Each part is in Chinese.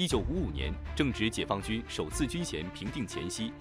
1955年，正值解放军首次军衔评定前夕，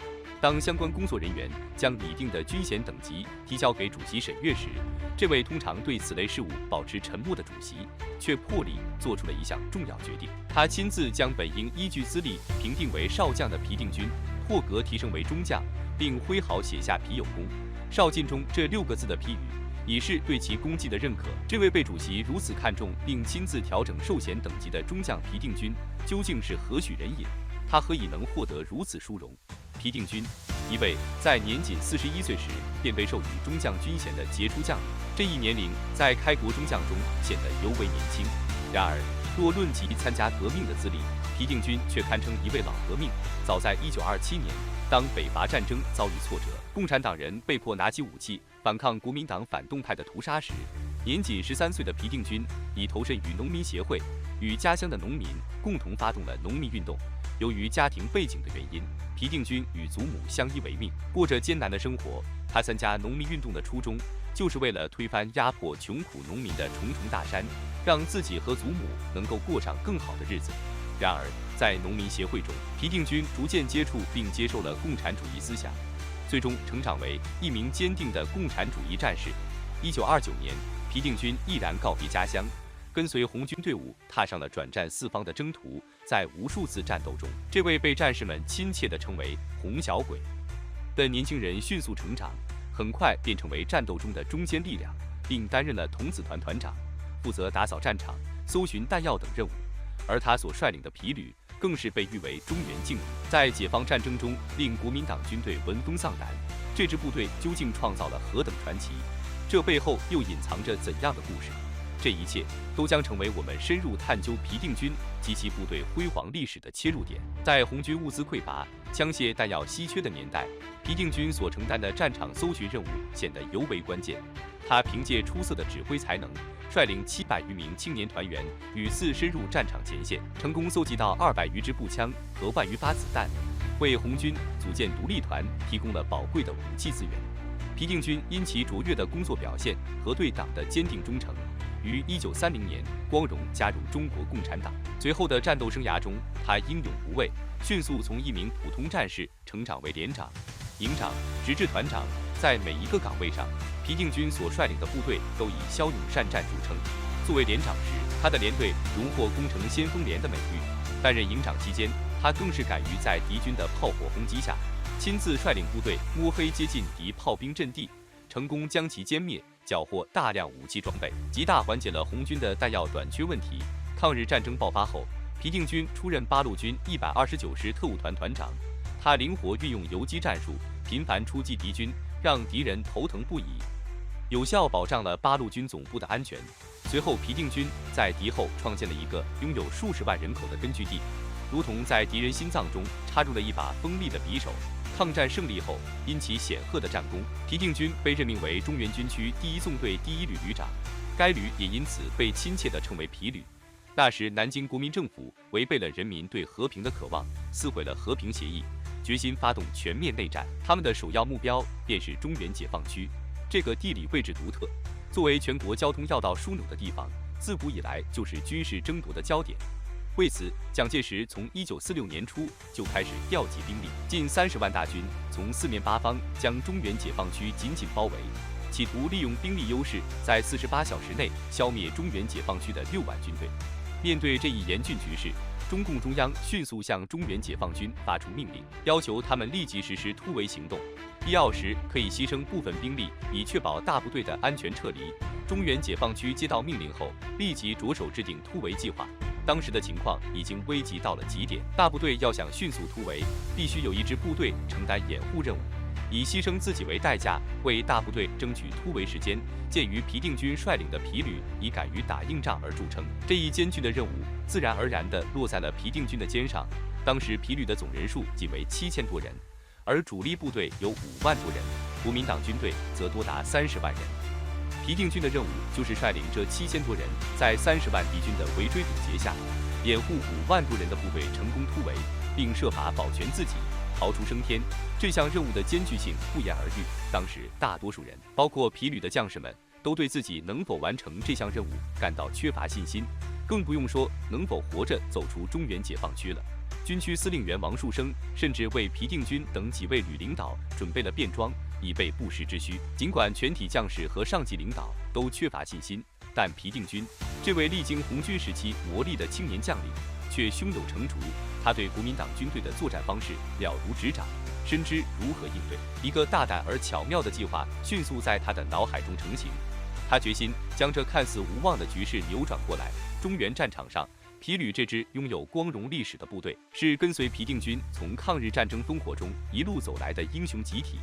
当相关工作人员将拟定的军衔等级提交给主席审阅时，这位通常对此类事务保持沉默的主席，却破例做出了一项重要决定。他亲自将本应依据资历评定为少将的皮定均破格提升为中将，并挥毫写下“皮有功，少尽忠”这6个字的批语，以示对其功绩的认可。这位被主席如此看重并亲自调整授衔等级的中将皮定均，究竟是何许人也？他何以能获得如此殊荣？皮定均，一位在年仅41岁时便被授予中将军衔的杰出将领，这一年龄在开国中将中显得尤为年轻。然而，若论及参加革命的资历，皮定均却堪称一位老革命。早在1927年，当北伐战争遭遇挫折，共产党人被迫拿起武器反抗国民党反动派的屠杀时，年仅13岁的皮定均已投身于农民协会，与家乡的农民共同发动了农民运动。由于家庭背景的原因，皮定均与祖母相依为命，过着艰难的生活。他参加农民运动的初衷，就是为了推翻压迫穷苦农民的重重大山，让自己和祖母能够过上更好的日子。然而，在农民协会中，皮定均逐渐接触并接受了共产主义思想，最终成长为一名坚定的共产主义战士。1929年，皮定均毅然告别家乡，跟随红军队伍踏上了转战四方的征途。在无数次战斗中，这位被战士们亲切地称为“红小鬼”的年轻人迅速成长，很快便成为战斗中的中坚力量，并担任了童子团团长，负责打扫战场、搜寻弹药等任务。而他所率领的皮旅更是被誉为中原劲旅，在解放战争中令国民党军队闻风丧胆。这支部队究竟创造了何等传奇？这背后又隐藏着怎样的故事？这一切都将成为我们深入探究皮定均及其部队辉煌历史的切入点。在红军物资匮乏、枪械弹药稀缺的年代，皮定均所承担的战场搜寻任务显得尤为关键。他凭借出色的指挥才能，率领700余名青年团员屡次深入战场前线，成功搜集到200余支步枪和1万余发子弹，为红军组建独立团提供了宝贵的武器资源。皮定均因其卓越的工作表现和对党的坚定忠诚，于1930年光荣加入中国共产党。随后的战斗生涯中，他英勇无畏，迅速从一名普通战士成长为连长、营长，直至团长。在每一个岗位上，皮定均所率领的部队都以骁勇善战著称。作为连长时，他的连队荣获“攻城先锋连”的美誉；担任营长期间，他更是敢于在敌军的炮火轰击下，亲自率领部队摸黑接近敌炮兵阵地，成功将其歼灭，缴获大量武器装备，极大缓解了红军的弹药短缺问题。抗日战争爆发后，皮定均出任八路军129师特务团团长，他灵活运用游击战术，频繁出击敌军，让敌人头疼不已，有效保障了八路军总部的安全。随后，皮定均在敌后创建了一个拥有数十万人口的根据地，如同在敌人心脏中插入了一把锋利的匕首。抗战胜利后，因其显赫的战功，皮定均被任命为中原军区第1纵队第1旅旅长，该旅也因此被亲切地称为皮旅。那时，南京国民政府违背了人民对和平的渴望，撕毁了和平协议，决心发动全面内战。他们的首要目标便是中原解放区。这个地理位置独特，作为全国交通要道枢纽的地方，自古以来就是军事争夺的焦点。为此，蒋介石从1946年初就开始调集兵力，近30万大军从四面八方将中原解放区紧紧包围，企图利用兵力优势，在48小时内消灭中原解放区的6万军队。面对这一严峻局势，中共中央迅速向中原解放军发出命令，要求他们立即实施突围行动，必要时可以牺牲部分兵力，以确保大部队的安全撤离。中原解放区接到命令后，立即着手制定突围计划。当时的情况已经危急到了极点，大部队要想迅速突围，必须有一支部队承担掩护任务，以牺牲自己为代价，为大部队争取突围时间。鉴于皮定均率领的皮旅以敢于打硬仗而著称，这一艰巨的任务自然而然地落在了皮定均的肩上。当时皮旅的总人数仅为7000多人，而主力部队有5万多人，国民党军队则多达30万人。皮定均的任务就是率领这7000多人，在30万敌军的围追堵截下，掩护5万多人的部队成功突围，并设法保全自己，逃出升天。这项任务的艰巨性不言而喻。当时大多数人，包括皮旅的将士们，都对自己能否完成这项任务感到缺乏信心。更不用说能否活着走出中原解放区了。军区司令员王树声甚至为皮定均等几位旅领导准备了便装，以备不时之需。尽管全体将士和上级领导都缺乏信心，但皮定均这位历经红军时期磨砺的青年将领却胸有成竹。他对国民党军队的作战方式了如指掌，深知如何应对。一个大胆而巧妙的计划迅速在他的脑海中成型。他决心将这看似无望的局势扭转过来。中原战场上，皮旅这支拥有光荣历史的部队，是跟随皮定均从抗日战争烽火中一路走来的英雄集体。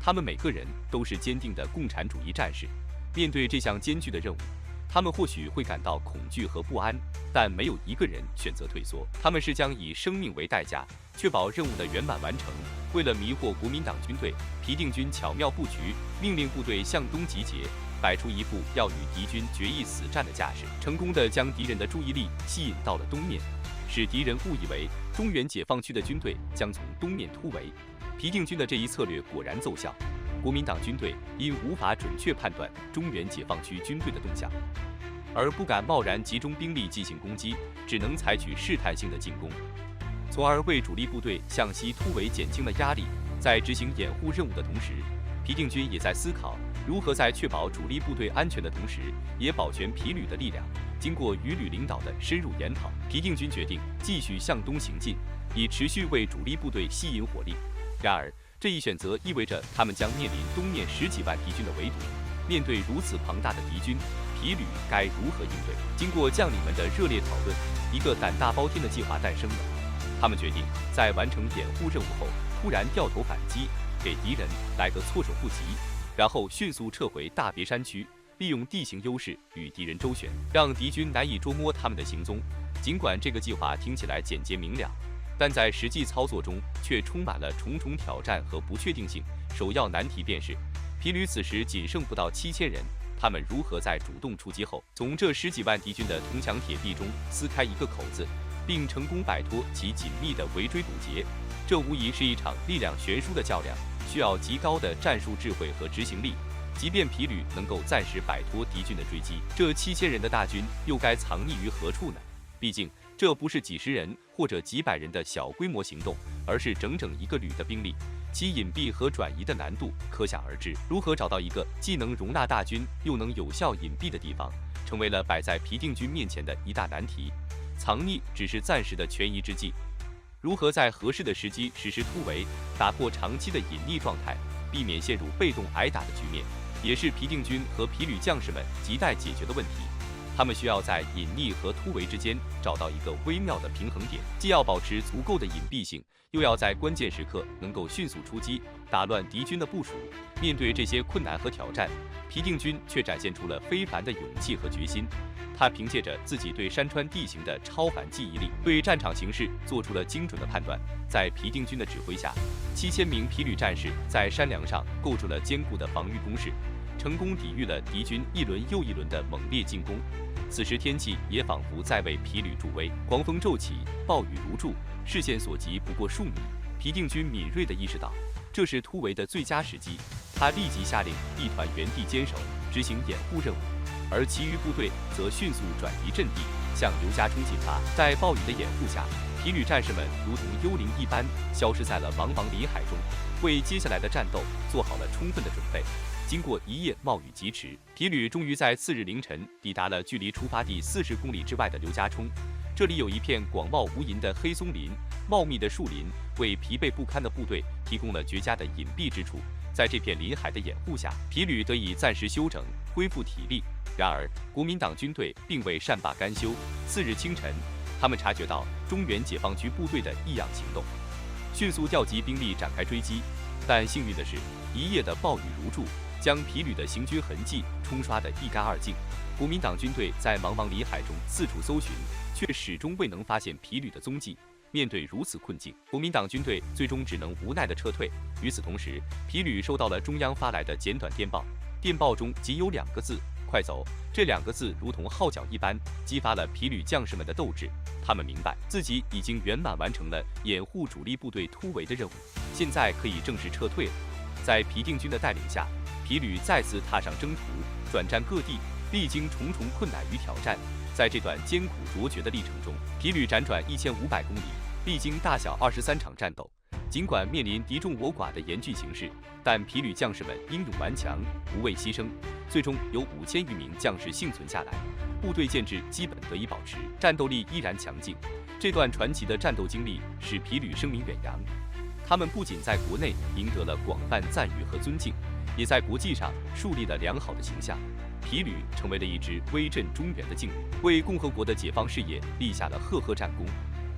他们每个人都是坚定的共产主义战士。面对这项艰巨的任务，他们或许会感到恐惧和不安，但没有一个人选择退缩。他们是将以生命为代价，确保任务的圆满完成。为了迷惑国民党军队，皮定均巧妙布局，命令部队向东集结，摆出一副要与敌军决一死战的架势，成功地将敌人的注意力吸引到了东面，使敌人误以为中原解放区的军队将从东面突围。皮定均的这一策略果然奏效，国民党军队因无法准确判断中原解放区军队的动向，而不敢贸然集中兵力进行攻击，只能采取试探性的进攻，从而为主力部队向西突围减轻了压力。在执行掩护任务的同时，皮定均也在思考如何在确保主力部队安全的同时，也保全皮旅的力量。经过与旅领导的深入研讨，皮定均决定继续向东行进，以持续为主力部队吸引火力。然而，这一选择意味着他们将面临东面10几万敌军的围堵。面对如此庞大的敌军，皮旅该如何应对？经过将领们的热烈讨论，一个胆大包天的计划诞生了。他们决定在完成掩护任务后，突然掉头反击，给敌人来个措手不及，然后迅速撤回大别山区，利用地形优势与敌人周旋，让敌军难以捉摸他们的行踪。尽管这个计划听起来简洁明了，但在实际操作中却充满了重重挑战和不确定性。首要难题便是，皮旅此时仅剩不到7000人，他们如何在主动出击后，从这10几万敌军的铜墙铁壁中撕开一个口子，并成功摆脱其紧密的围追堵截？这无疑是一场力量悬殊的较量，需要极高的战术智慧和执行力。即便皮旅能够暂时摆脱敌军的追击，这7000人的大军又该藏匿于何处呢？毕竟，这不是几十人或者几百人的小规模行动，而是整整一个旅的兵力，其隐蔽和转移的难度可想而知。如何找到一个既能容纳大军又能有效隐蔽的地方，成为了摆在皮定均面前的一大难题。藏匿只是暂时的权宜之计，如何在合适的时机实施突围，打破长期的隐匿状态，避免陷入被动挨打的局面，也是皮定均和皮旅将士们亟待解决的问题。他们需要在隐匿和突围之间找到一个微妙的平衡点，既要保持足够的隐蔽性，又要在关键时刻能够迅速出击，打乱敌军的部署。面对这些困难和挑战，皮定均却展现出了非凡的勇气和决心。他凭借着自己对山川地形的超凡记忆力，对战场形势做出了精准的判断。在皮定均的指挥下，7000名皮旅战士在山梁上构筑了坚固的防御工事，成功抵御了敌军一轮又一轮的猛烈进攻。此时天气也仿佛在为皮旅助威，狂风骤起，暴雨如注，视线所及不过数米。皮定均敏锐地意识到，这是突围的最佳时机。他立即下令一团原地坚守，执行掩护任务，而其余部队则迅速转移阵地，向刘家冲进发。在暴雨的掩护下，皮旅战士们如同幽灵一般消失在了茫茫林海中，为接下来的战斗做好了充分的准备。经过一夜冒雨疾驰，皮旅终于在次日凌晨抵达了距离出发地40公里之外的刘家冲。这里有一片广袤无垠的黑松林，茂密的树林为疲惫不堪的部队提供了绝佳的隐蔽之处。在这片林海的掩护下，皮旅得以暂时休整，恢复体力。然而，国民党军队并未善罢甘休。次日清晨，他们察觉到中原解放区部队的异样行动，迅速调集兵力展开追击。但幸运的是，一夜的暴雨如注，将皮旅的行军痕迹冲刷得一干二净。国民党军队在茫茫林海中四处搜寻，却始终未能发现皮旅的踪迹。面对如此困境，国民党军队最终只能无奈地撤退。与此同时，皮旅收到了中央发来的简短电报，电报中仅有2个字：快走。这2个字如同号角一般，激发了皮旅将士们的斗志。他们明白自己已经圆满完成了掩护主力部队突围的任务，现在可以正式撤退了。在皮定均的带领下，皮旅再次踏上征途，转战各地，历经重重困难与挑战。在这段艰苦卓绝的历程中，皮旅辗转1500公里，历经大小23场战斗。尽管面临敌众我寡的严峻形势，但皮旅将士们英勇顽强，不畏牺牲，最终有5000余名将士幸存下来，部队建制基本得以保持，战斗力依然强劲。这段传奇的战斗经历使皮旅声名远扬，他们不仅在国内赢得了广泛赞誉和尊敬，也在国际上树立了良好的形象。皮旅成为了一支威震中原的劲旅，为共和国的解放事业立下了赫赫战功。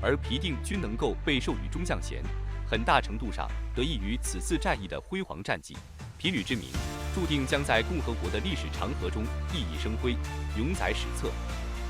而皮定均能够被授予中将衔，很大程度上得益于此次战役的辉煌战绩。皮旅之名，注定将在共和国的历史长河中熠熠生辉，永载史册。